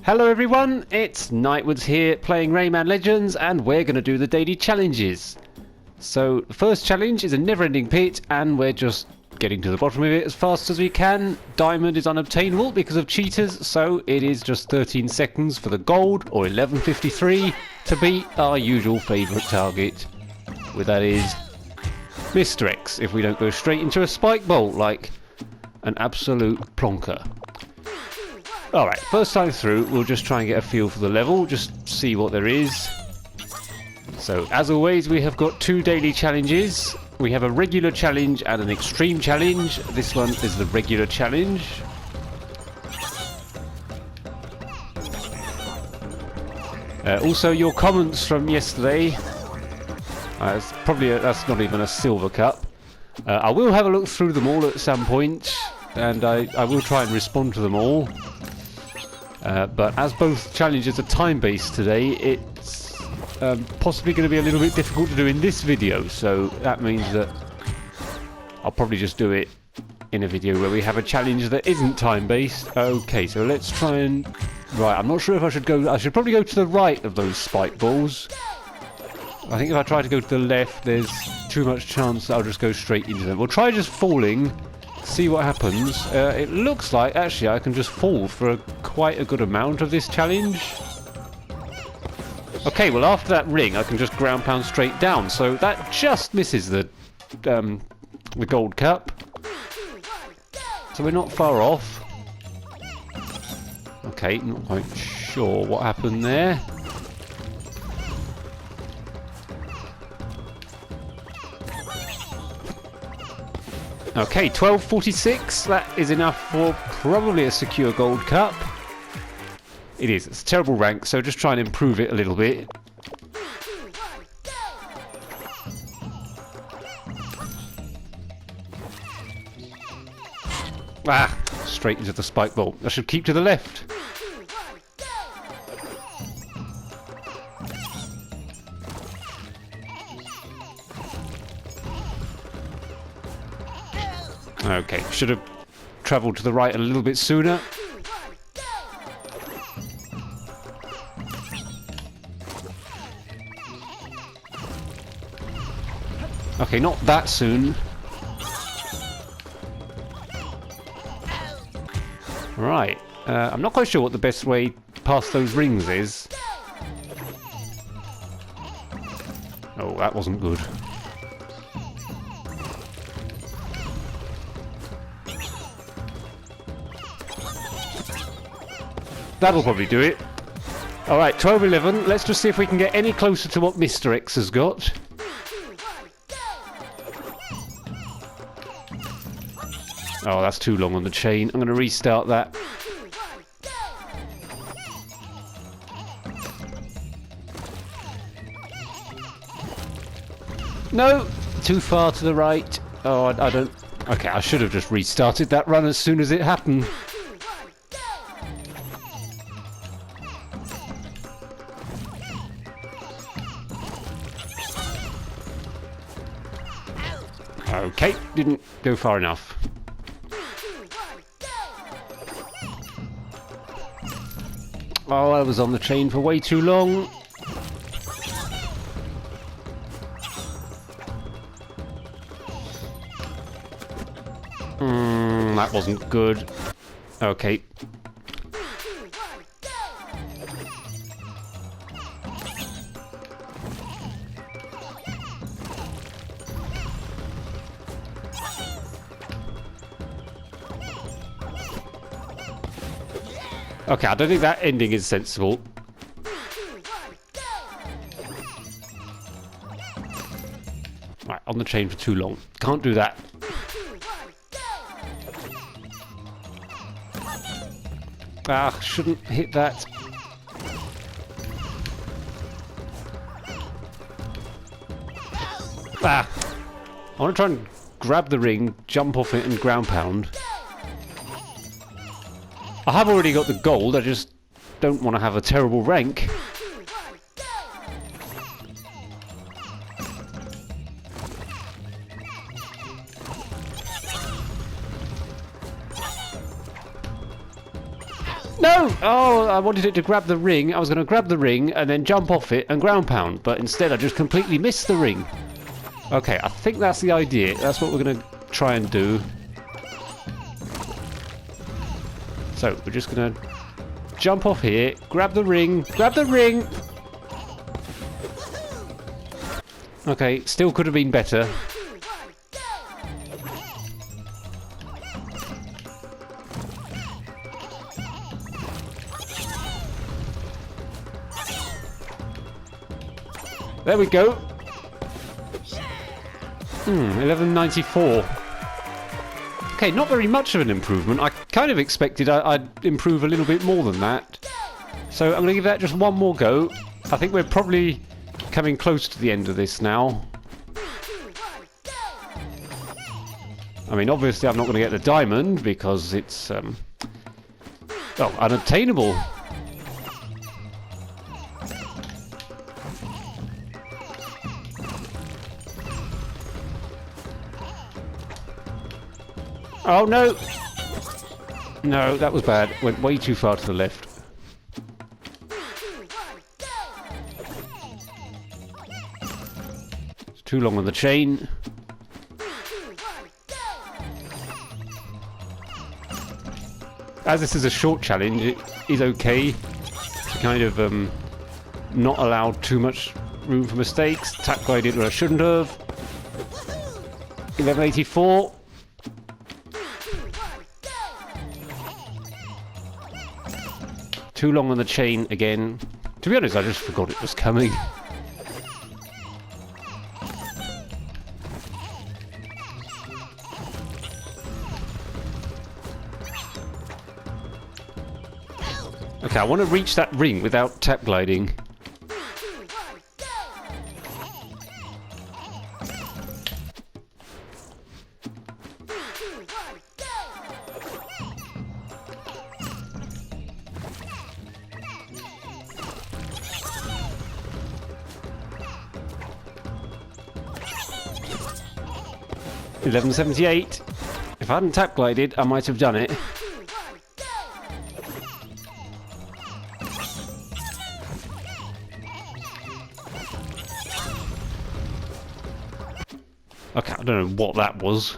Hello everyone, it's Nightwoods here playing Rayman Legends, and we're going to do the daily challenges. So the first challenge is a never-ending pit, and we're just getting to the bottom of it as fast as we can. Diamond is unobtainable because of cheaters, so it is just 13 seconds for the gold, or 11:53, to beat our usual favourite target. With that is Mr. X, if we don't go straight into a spike bolt like an absolute plonker. Alright, first time through, we'll just try and get a feel for the level, just see what there is. So, as always, we have got two daily challenges. We have a regular challenge and an extreme challenge. This one is the regular challenge. Also, your comments from yesterday. That's not even a silver cup. I will have a look through them all at some point, and I will try and respond to them all. But as both challenges are time-based today, it's possibly going to be a little bit difficult to do in this video, so that means that I'll probably just do it in a video where we have a challenge that isn't time-based. Okay, so let's try and... Right, I'm not sure if I should go... I should probably go to the right of those spike balls. I think if I try to go to the left, there's too much chance that I'll just go straight into them. We'll try just falling, see what happens. It looks like, actually, I can just fall for quite a good amount of this challenge. Okay, well, after that ring, I can just ground pound straight down, so that just misses the gold cup. So we're not far off. Okay, not quite sure what happened there. Okay, 12:46. That is enough for probably a secure gold cup. It is. It's a terrible rank, so just try and improve it a little bit. Ah, straight into the spike bolt. I should keep to the left. Okay, should have travelled to the right a little bit sooner. Okay, not that soon. Right, I'm not quite sure what the best way past those rings is. Oh, that wasn't good. That'll probably do it. Alright, 12:11. Let's just see if we can get any closer to what Mr. X has got. Oh, that's too long on the chain. I'm going to restart that. No! Too far to the right. Oh, I don't... Okay, I should have just restarted that run as soon as it happened. Okay, didn't go far enough. Oh, I was on the chain for way too long. That wasn't good. Okay. Okay, I don't think that ending is sensible. Right, on the chain for too long. Can't do that. Ah, shouldn't hit that. Ah! I want to try and grab the ring, jump off it and ground pound. I have already got the gold, I just don't want to have a terrible rank. No! Oh, I wanted it to grab the ring. I was going to grab the ring and then jump off it and ground pound, but instead I just completely missed the ring. Okay, I think that's the idea. That's what we're going to try and do. So, we're just going to jump off here, grab the ring, grab the ring! Okay, still could have been better. There we go. 1194. Okay, not very much of an improvement. I kind of expected I'd improve a little bit more than that. So I'm going to give that just one more go. I think we're probably coming close to the end of this now. I mean, obviously I'm not going to get the diamond because it's unattainable. Oh no! No, that was bad. Went way too far to the left. It's too long on the chain. As this is a short challenge, it is okay to kind of not allow too much room for mistakes. Tap glided where I shouldn't have. 1184. Too long on the chain again. To be honest, I just forgot it was coming. Okay, I want to reach that ring without tap gliding. $11.78. If I hadn't tap glided, I might have done it. Okay, I don't know what that was.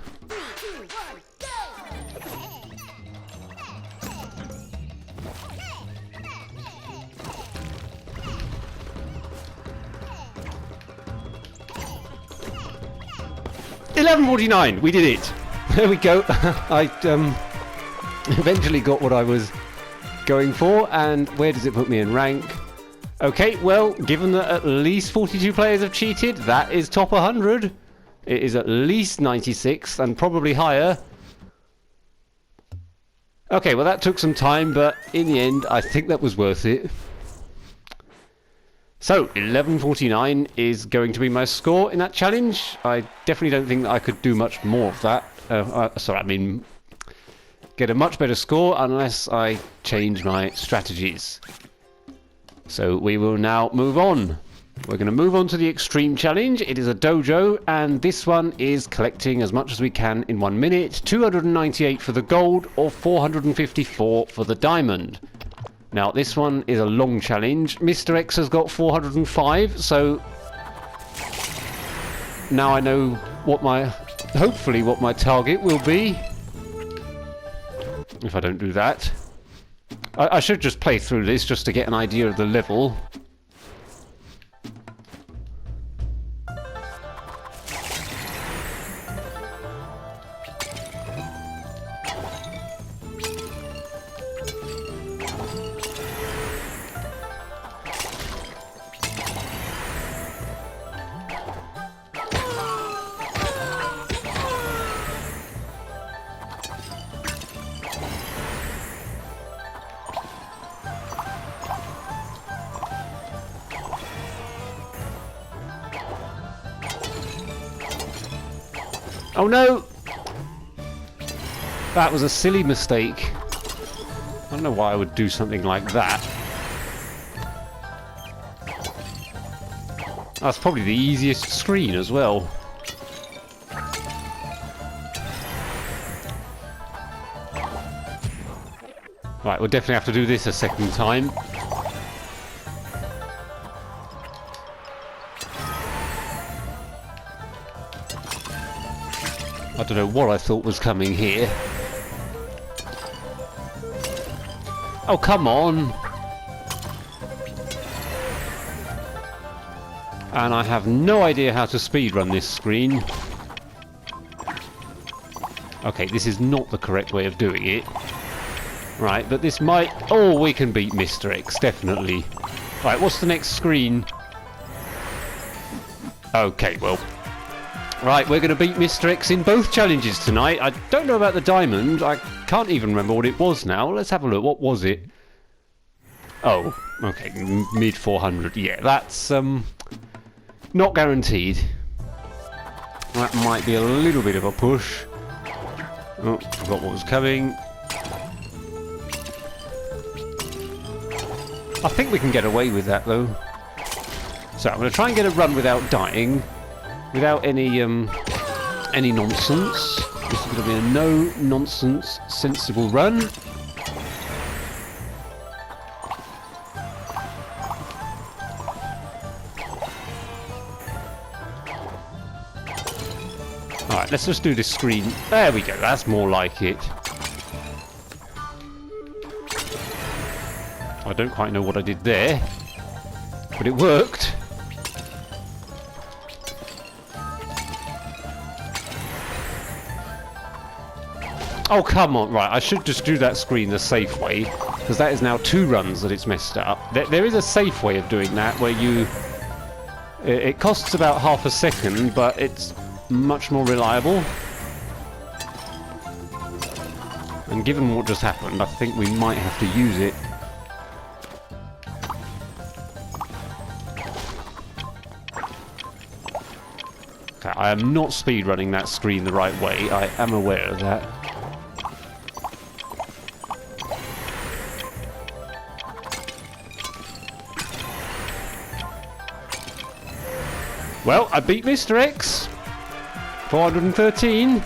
$11.49. We did it. There we go. I eventually got what I was going for. And where does it put me in rank? Okay, well, given that at least 42 players have cheated, that is top 100. It is at least 96 and probably higher. Okay, well that took some time, but in the end, I think that was worth it. So, 11.49 is going to be my score in that challenge. I definitely don't think that I could do much more of that. Get a much better score unless I change my strategies. So, we will now move on. We're going to move on to the extreme challenge. It is a dojo, and this one is collecting as much as we can in 1 minute. 298 for the gold, or 454 for the diamond. Now, this one is a long challenge. Mr. X has got 405, so now I know what hopefully what my target will be. If I don't do that. I should just play through this just to get an idea of the level. Oh no! That was a silly mistake. I don't know why I would do something like that. That's probably the easiest screen as well. Right, we'll definitely have to do this a second time. I don't know what I thought was coming here. Oh, come on! And I have no idea how to speedrun this screen. Okay, this is not the correct way of doing it. Right, but this might... Oh, we can beat Mr. X, definitely. Right, what's the next screen? Okay, well... Right, we're going to beat Mr. X in both challenges tonight. I don't know about the diamond. I can't even remember what it was now. Let's have a look. What was it? Oh, okay, mid 400. Yeah, that's not guaranteed. That might be a little bit of a push. Oh, forgot what was coming. I think we can get away with that though. So I'm going to try and get a run without dying, without any nonsense. This is going to be a no-nonsense, sensible run. Alright, let's just do this screen. There we go, that's more like it. I don't quite know what I did there, but it worked. Oh, come on. Right, I should just do that screen the safe way, because that is now 2 runs that it's messed up. There is a safe way of doing that, where you... It costs about half a second, but it's much more reliable. And given what just happened, I think we might have to use it. Okay, I am not speedrunning that screen the right way. I am aware of that. Well, I beat Mr. X. 413.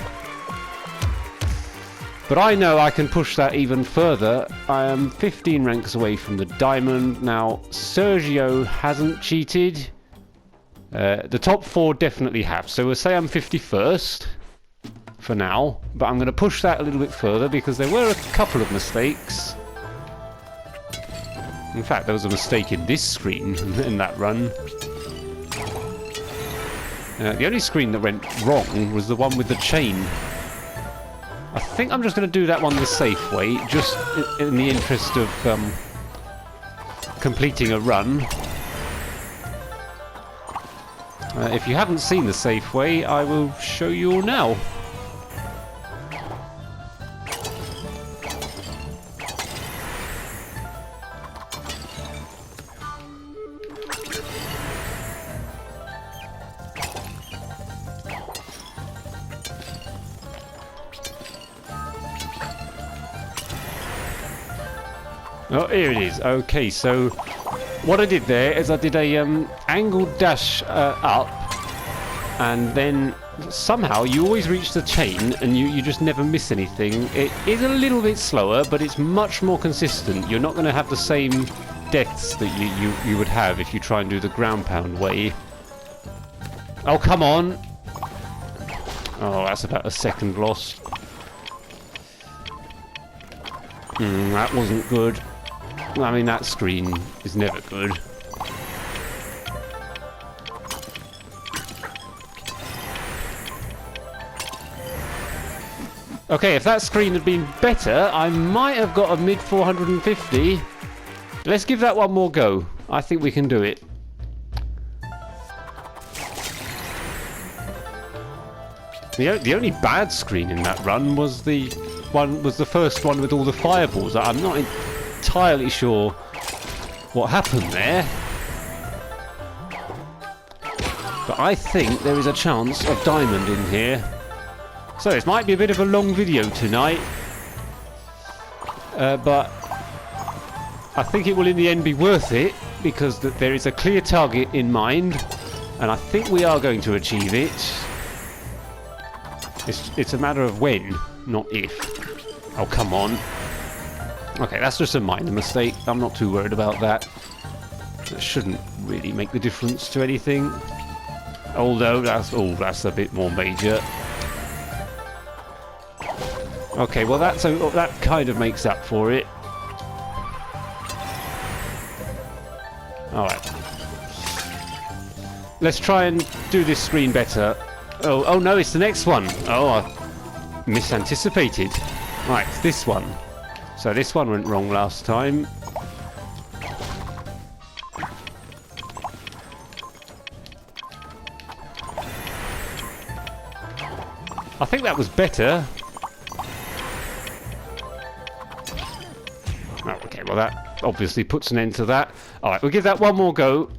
But I know I can push that even further. I am 15 ranks away from the diamond. Now, Sergio hasn't cheated. The top 4 definitely have. So we'll say I'm 51st for now. But I'm going to push that a little bit further because there were a couple of mistakes. In fact, there was a mistake in this screen in that run. The only screen that went wrong was the one with the chain. I think I'm just going to do that one the safe way, just in the interest of completing a run. If you haven't seen the safe way, I will show you all now. Oh, here it is. Okay, so what I did there is I did a angled dash up, and then somehow you always reach the chain and you just never miss anything. It is a little bit slower, but it's much more consistent. You're not going to have the same deaths that you would have if you try and do the ground pound way. Oh, come on. Oh, that's about a second lost. That wasn't good. I mean, that screen is never good. Okay, if that screen had been better, I might have got a mid 450. Let's give that one more go. I think we can do it. The only bad screen in that run was the first one with all the fireballs. I'm not entirely sure what happened there, but I think there is a chance of diamond in here. So this might be a bit of a long video tonight, but I think it will in the end be worth it, because there is a clear target in mind, and I think we are going to achieve it. It's a matter of when, not if. Oh, come on. Okay, that's just a minor mistake. I'm not too worried about that. It shouldn't really make the difference to anything. Although that's a bit more major. Okay, well that kind of makes up for it. All right. Let's try and do this screen better. Oh no, it's the next one. Oh, I misanticipated. Right, it's this one. So this one went wrong last time. I think that was better. Oh, okay, well that obviously puts an end to that. Alright, we'll give that one more go.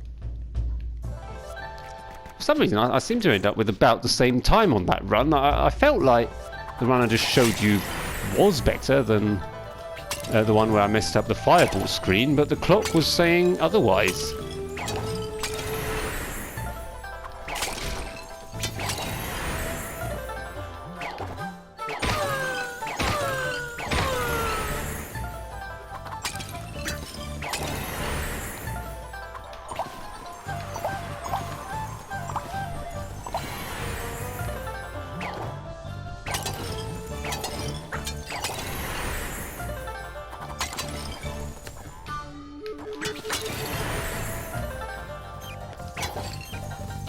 For some reason, I seem to end up with about the same time on that run. I felt like the run I just showed you was better than the one where I messed up the fireball screen, but the clock was saying otherwise.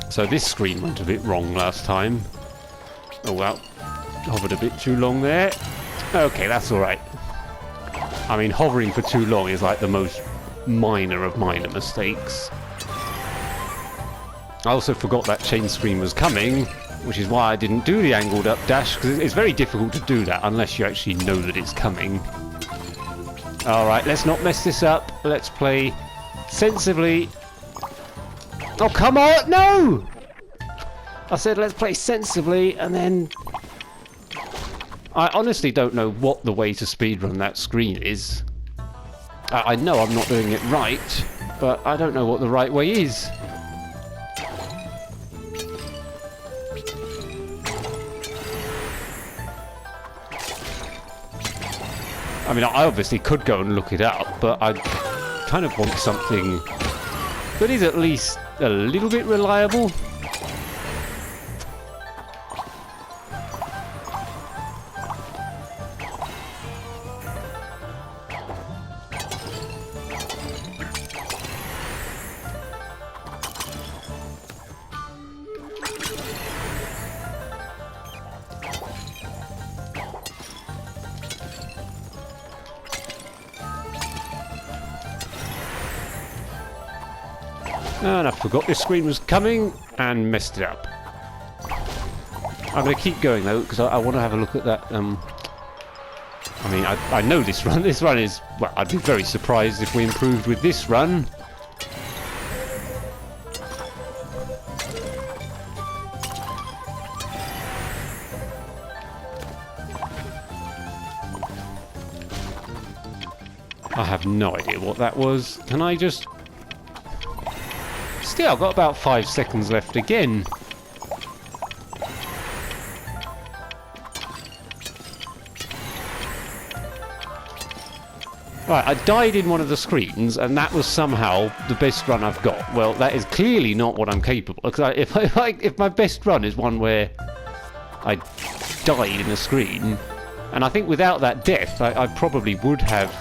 So this screen went a bit wrong last time. Oh well, hovered a bit too long there. Okay, that's alright. I mean, hovering for too long is like the most minor of minor mistakes. I also forgot that chain screen was coming, which is why I didn't do the angled up dash, because it's very difficult to do that unless you actually know that it's coming. Alright, let's not mess this up. Let's play sensibly. Oh, come on! No! I said let's play sensibly, and then... I honestly don't know what the way to speedrun that screen is. I know I'm not doing it right, but I don't know what the right way is. I mean, I obviously could go and look it up, but I kind of want something that is at least a little bit reliable. And I forgot this screen was coming and messed it up. I'm going to keep going though, because I want to have a look at that. I mean, I know this run. This run is... Well, I'd be very surprised if we improved with this run. I have no idea what that was. Can I just... Still, I've got about 5 seconds left again. Right, I died in one of the screens, and that was somehow the best run I've got. Well, that is clearly not what I'm capable of. Because if my best run is one where I died in a screen, and I think without that death, I probably would have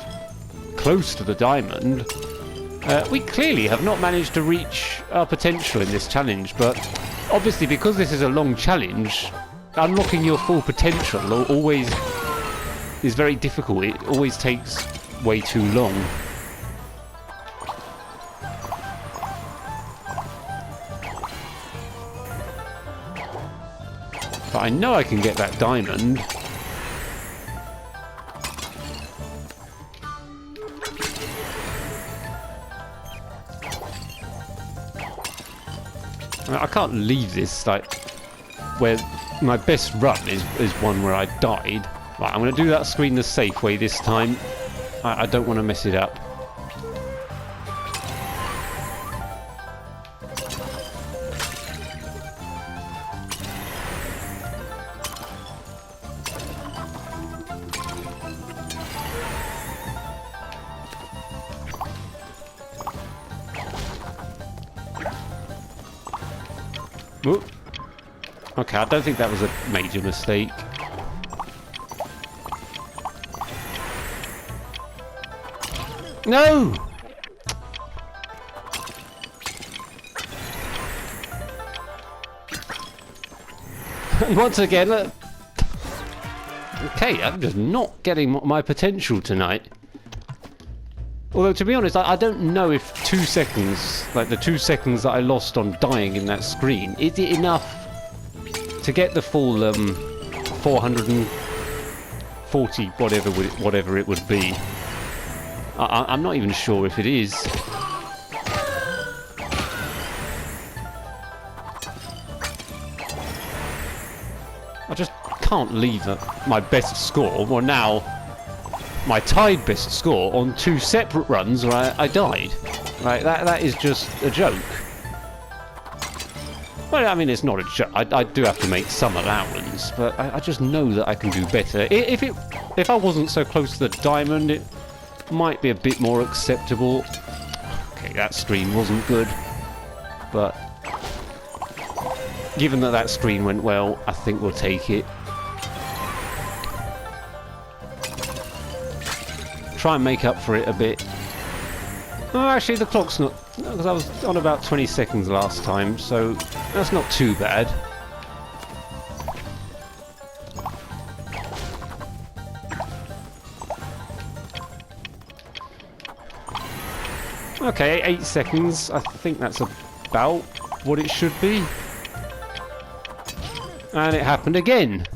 close to the diamond. We clearly have not managed to reach our potential in this challenge, but obviously because this is a long challenge, unlocking your full potential always is very difficult. It always takes way too long. But I know I can get that diamond. I can't leave this, like, where my best run is one where I died. Right, I'm going to do that screen the safe way this time. I don't want to mess it up. Ooh. Okay, I don't think that was a major mistake. No! And once again, okay, I'm just not getting my potential tonight. Although, to be honest, I don't know if 2 seconds, like the 2 seconds that I lost on dying in that screen, is it enough to get the full 440 whatever it would be. I'm not even sure if it is. I just can't leave my best score, or now my tied best score, on 2 separate runs where I died. Right, that is just a joke. Well, I mean, it's not a joke. I do have to make some allowance, but I just know that I can do better. If I wasn't so close to the diamond, it might be a bit more acceptable. Okay, that screen wasn't good, but given that screen went well, I think we'll take it. Try and make up for it a bit. Oh, actually, the clock's not, because I was on about 20 seconds last time, so that's not too bad. Okay, 8 seconds. I think that's about what it should be. And it happened again.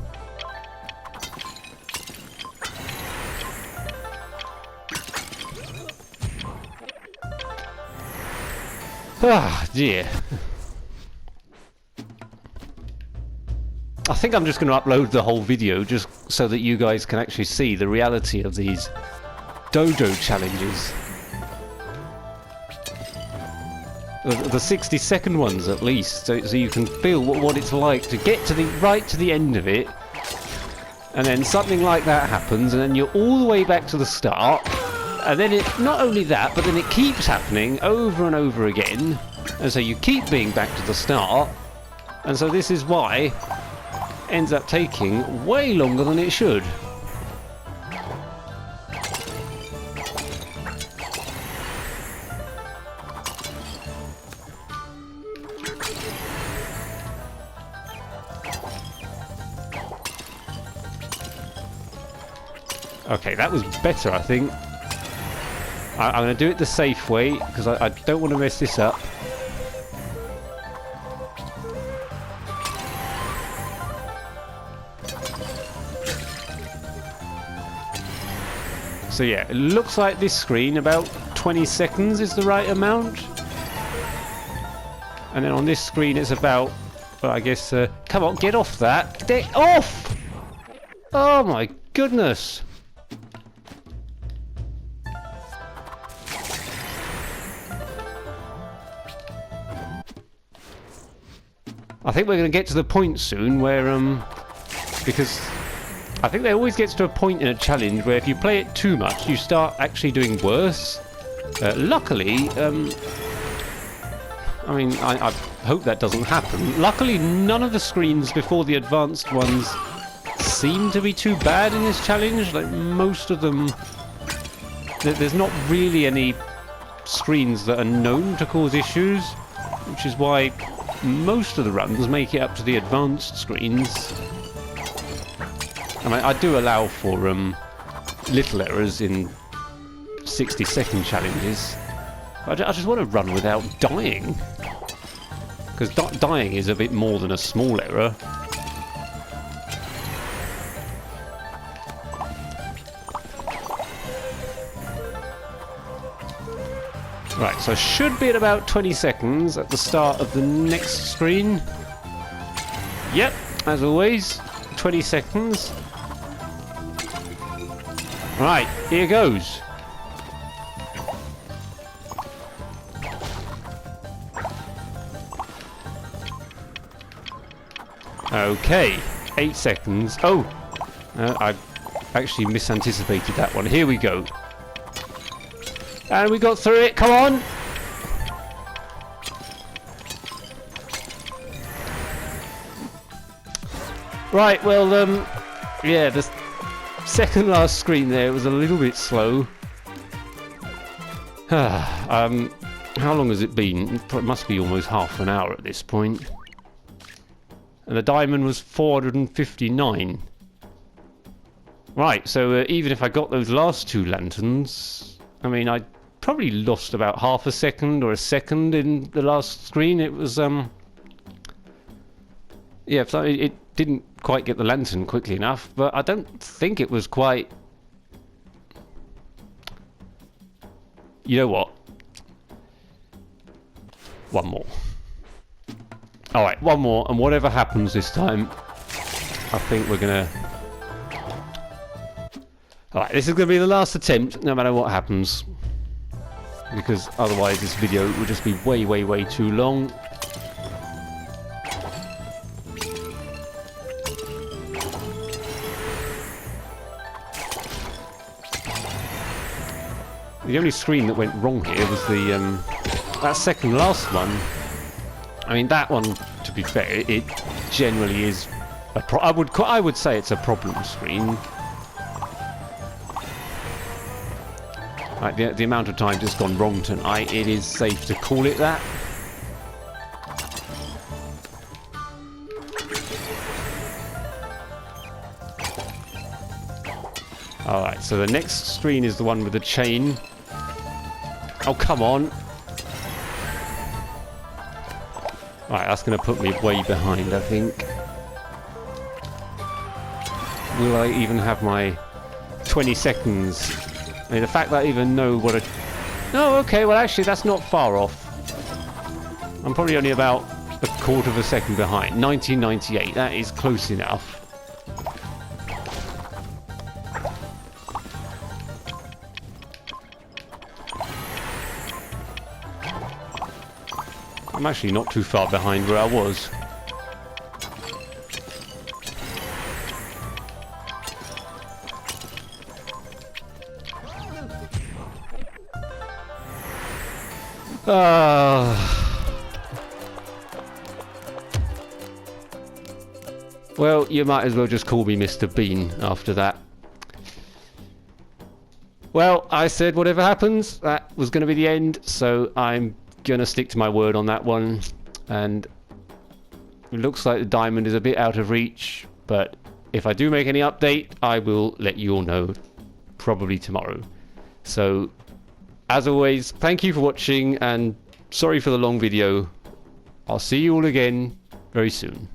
Ah, dear. I think I'm just going to upload the whole video just so that you guys can actually see the reality of these dojo challenges. The 60-second ones, at least, so you can feel what it's like to get to right to the end of it, and then something like that happens, and then you're all the way back to the start. And then not only that, but then it keeps happening over and over again. And so you keep being back to the start. And so this is why it ends up taking way longer than it should. Okay, that was better, I think. I'm going to do it the safe way, because I don't want to mess this up. So yeah, it looks like this screen, about 20 seconds is the right amount. And then on this screen it's about, well, I guess, come on, get off that. Get off! Oh my goodness. I think we're going to get to the point soon where, because I think there always gets to a point in a challenge where if you play it too much, you start actually doing worse. Luckily, I mean, I hope that doesn't happen. Luckily, none of the screens before the advanced ones seem to be too bad in this challenge. Like, most of them, there's not really any screens that are known to cause issues, which is why most of the runs make it up to the advanced screens. I mean, I do allow for little errors in 60-second challenges. I just want to run without dying, because dying is a bit more than a small error. Right, so I should be at about 20 seconds at the start of the next screen. Yep, as always, 20 seconds. Right, here goes. Okay, 8 seconds. Oh, I actually misanticipated that one. Here we go. And we got through it, come on! Right, well, yeah, the second last screen there was a little bit slow. How long has it been? It must be almost half an hour at this point. And the diamond was 459. Right, so even if I got those last two lanterns, I mean, I probably lost about half a second or a second in the last screen. It was, yeah, so it didn't quite get the lantern quickly enough, but I don't think it was quite... You know what? One more. Alright, one more, and whatever happens this time, I think we're gonna... Alright, this is gonna be the last attempt, no matter what happens. Because otherwise this video will just be way, way, way too long. The only screen that went wrong here was the that second last one. I mean, that one, to be fair, it generally is a I would say it's a problem screen. Like the amount of time just gone wrong tonight, it is safe to call it that. Alright, so the next screen is the one with the chain. Oh, come on. Alright, that's going to put me way behind, I think. Will I even have my 20 seconds? I mean, the fact that I even know what a... No, okay, well actually that's not far off. I'm probably only about a quarter of a second behind. 1998, that is close enough. I'm actually not too far behind where I was. Well, you might as well just call me Mr. Bean after that. Well, I said whatever happens, that was going to be the end, so I'm going to stick to my word on that one. And it looks like the diamond is a bit out of reach, but if I do make any update, I will let you all know, probably tomorrow. So, as always, thank you for watching, and sorry for the long video. I'll see you all again very soon.